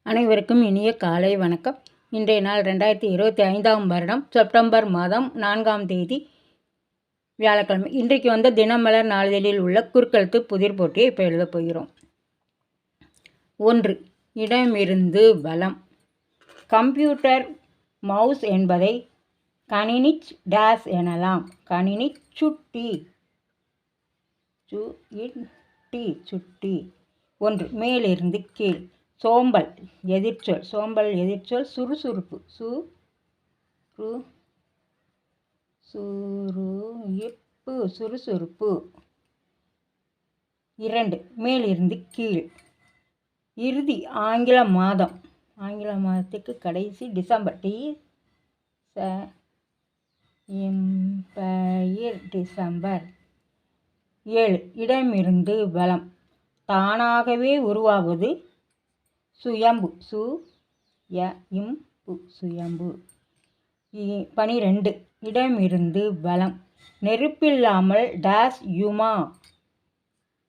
அனைவருக்கும் இனிய காலை வணக்கம். இன்றைய நாள் 2025ஆம் வருடம் செப்டம்பர் மாதம் 4ஆம் தேதி வியாழக்கிழமை. இன்றைக்கு வந்த தினமலர் நாளிதழில் உள்ள குறுக்கெழுத்து புதிர் போட்டியை இப்போ எழுதப் போகிறோம். 1. இடமிருந்து வலம். கம்ப்யூட்டர் மவுஸ் என்பதை கணினி டேஸ் எனலாம். கணினி சுட்டி. சுட்டி. 1. மேலிருந்து கீழ். சோம்பல் எதிர்ச்சொல். சோம்பல் எதிர்ச்சொல் சுறுசுறுப்பு. சுறுசுறுப்பு. 2. மேலிருந்து கீழ். இறுதி ஆங்கில மாதம். ஆங்கில மாதத்துக்கு கடைசி டிசம்பர். டிசம்பர். 7. இடமிருந்து வலம். தானாகவே உருவாவது சுயம்பு. சுயம்பு. 12. இடமிருந்து வலம். நெருப்பில்லாமல் டேஸ் யுமா.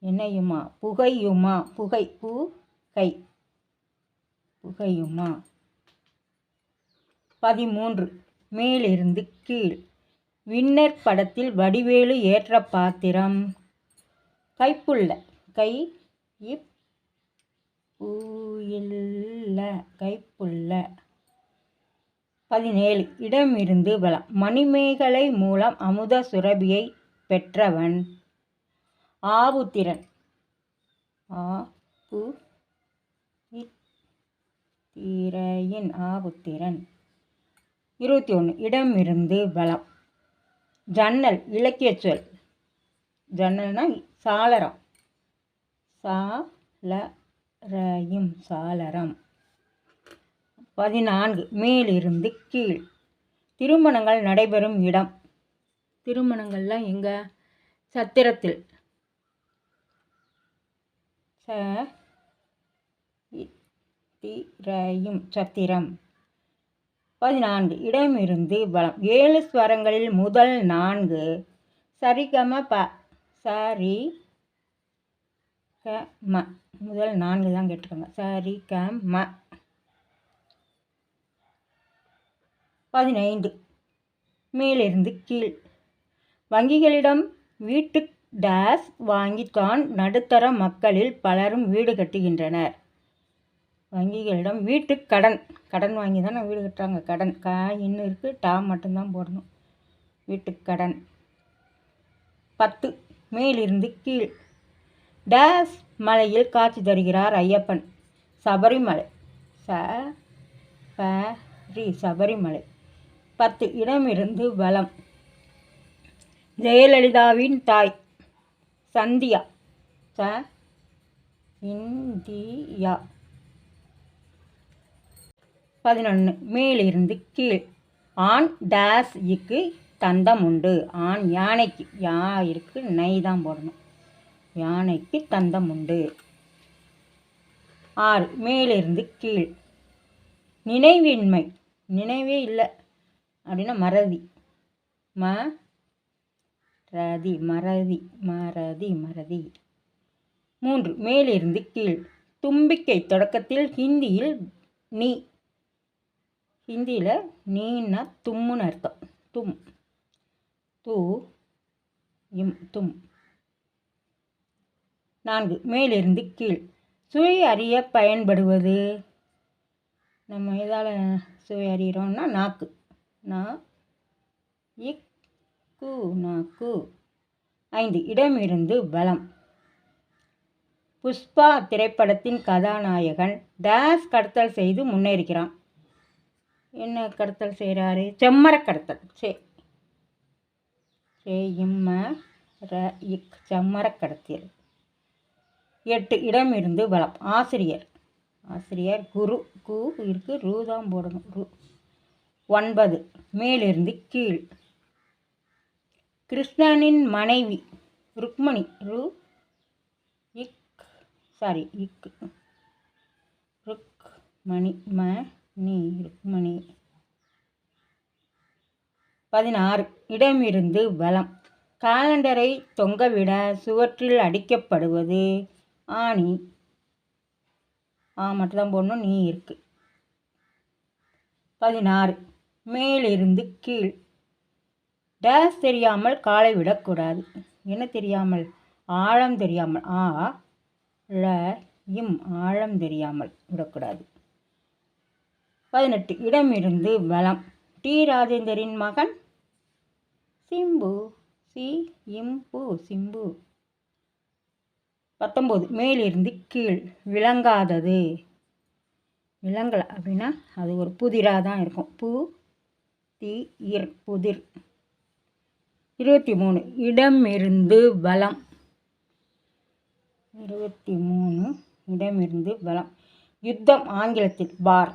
என்ன யுமா? புகையுமா. புகையுமா. 13. மேலிருந்து கீழ். வின்னர் படத்தில் வடிவேலு ஏற்ற பாத்திரம் கைப்புள்ள. கைப்புள்ள. 17. இடமிருந்து வலம். மணிமேகலை மூலம் அமுத சுரபியை பெற்றவன் ஆபுத்திரன். ஆபுத்திரன். 21. இடமிருந்து வலம். ஜன்னல் இலக்கிய சொல். ஜன்னல்னா சாளரம். சாளரம். 14. மேலிருந்து கீழ். திருமணங்கள் நடைபெறும் இடம். திருமணங்கள்லாம் எங்க? சத்திரத்தில். சத்திரம். 14. இடமிருந்து வலம். 7 ஸ்வரங்களில் முதல் 4 சரிகம ப. முதல் 4 தான் கேட்டிருக்காங்க. சரிகம. 15. மேலிருந்து கீழ். வங்கிகளிடம் வீட்டு டேஸ் வாங்கித்தான் நடுத்தர மக்களில் பலரும் வீடு கட்டுகின்றனர். வங்கிகளிடம் வீட்டு கடன். கடன் வாங்கி தானே வீடு கட்டுறாங்க. கடன் இன்னும் இருக்குது. மட்டும்தான் போடணும். வீட்டுக்கடன். 10. மேலிருந்து கீழ். டேஸ் மலையில் காட்சி தருகிறார் ஐயப்பன். சபரிமலை. சபரிமலை. 10. இடமிருந்து வலம். ஜெயலலிதாவின் தாய் சந்தியா. இந்தியா. 11. மேலிருந்து கீழ். ஆண் டேஸ் இக்கு தந்தம் உண்டு. ஆண் யானைக்கு. இருக்கு நை தான் போடணும். யானைக்கு தந்தம் உண்டு. 6. மேலிருந்து கீழ். நினைவின்மை. நினைவே இல்லை அப்படின்னா மறதி. மறதி. 3. மேலிருந்து கீழ். தும்பிக்கை தொடக்கத்தில் ஹிந்தியில் நீன்னா தும்முன்னு அர்த்தம். தும். 4. மேலிருந்து கீழ். சுவை அறிய பயன்படுவது. நம்ம இதால் சுவை அறிகிறோம்னா நாக்கு. நாக்கு. 5. இடமிருந்து வலம். புஷ்பா திரைப்படத்தின் கதாநாயகன் டேஸ் கடத்தல் செய்து முன்னேறுகிறான். என்ன கடத்தல் செய்கிறாரு? செம்மர கடத்தல். செம்மர கடத்தல். 8. இடமிருந்து வலம். ஆசிரியர். குரு. இருக்கு ரூ தான் போடணும். 9. மேலிருந்து கீழ். கிருஷ்ணனின் மனைவி ருக்மணி. ருக்மணி. 16. இடமிருந்து வலம். காலண்டரை தொங்கவிட சுவற்றில் அடிக்கப்படுவது ஆணி. ஆ மட்டும் தான் போடணும், நீ இருக்குது. 16 மேலிருந்து கீழ். டேஸ் தெரியாமல் காலை விடக்கூடாது. என்ன தெரியாமல்? ஆழம் தெரியாமல். ஆ ல இம் ஆழம் தெரியாமல் விடக்கூடாது. 18 இடமிருந்து வலம். டி ராஜேந்தரின் மகன் சிம்பு. சி இம்பு சிம்பு. 19 மேலிருந்து கீழ். விளங்காதது. விளங்கலை அப்படின்னா அது ஒரு புதிராக தான் இருக்கும். பு தி இர் புதிர். 23 இடமிருந்து வலம். 23 இடமிருந்து வலம். யுத்தம் ஆங்கிலத்தில் வார்.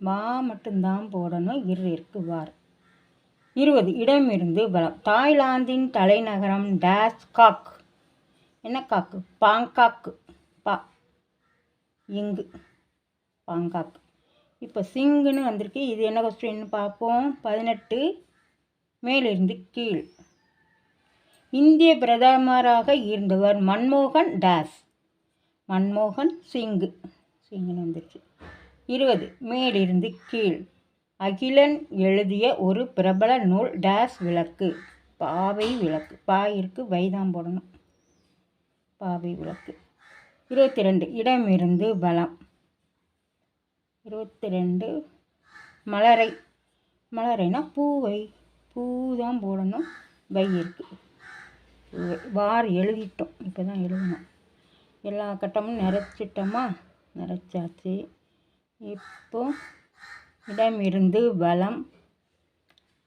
வா மட்டும்தான் போடணும், இருக்கு வார். 20 இடமிருந்து வலம். தாய்லாந்தின் தலைநகரம் டேஸ் காக். என்ன காக்கு? பாங்காக்கு. பா இங்கு பாங்காக். இப்போ சிங்குன்னு வந்திருக்கு. இது என்ன கொஸ்டின்னு பார்ப்போம். 18 மேலிருந்து கீழ். இந்திய பிரதமராக இருந்தவர் மன்மோகன் டேஸ். மன்மோகன் சிங்குன்னு வந்துருச்சு. 20 மேலிருந்து கீழ். அகிலன் எழுதிய ஒரு பிரபல நூல் டேஸ் விளக்கு. பாவை விளக்கு. பாயிற்கு வைதான் போடணும். பாவை விளக்கு. 22 இடமிருந்து வலம். 22 மலரை. மலரைனா பூவை. பூ தான் போடணும், வை இருக்குது. வார் எழுதிட்டோம், இப்போ தான் எழுதணும். எல்லா கட்டமும் நிறைச்சிட்டோமா? நிறைச்சாச்சு. இப்போ இடமிருந்து வலம்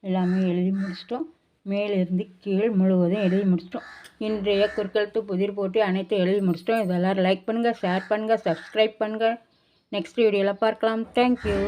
எல்லாமே எழுதி முடிச்சிட்டோம். மேலிருந்து கீழ் முழுவதும் எழுதி முடிச்சிட்டோம். இன்றைய குறுக்கெழுத்து புதிர் போட்டி அனைத்தும் எழுதி முடிச்சிட்டோம். இதெல்லாம் லைக் பண்ணுங்கள், ஷேர் பண்ணுங்கள், சப்ஸ்கிரைப் பண்ணுங்கள். நெக்ஸ்ட் வீடியோவில் பார்க்கலாம். தேங்க்யூ.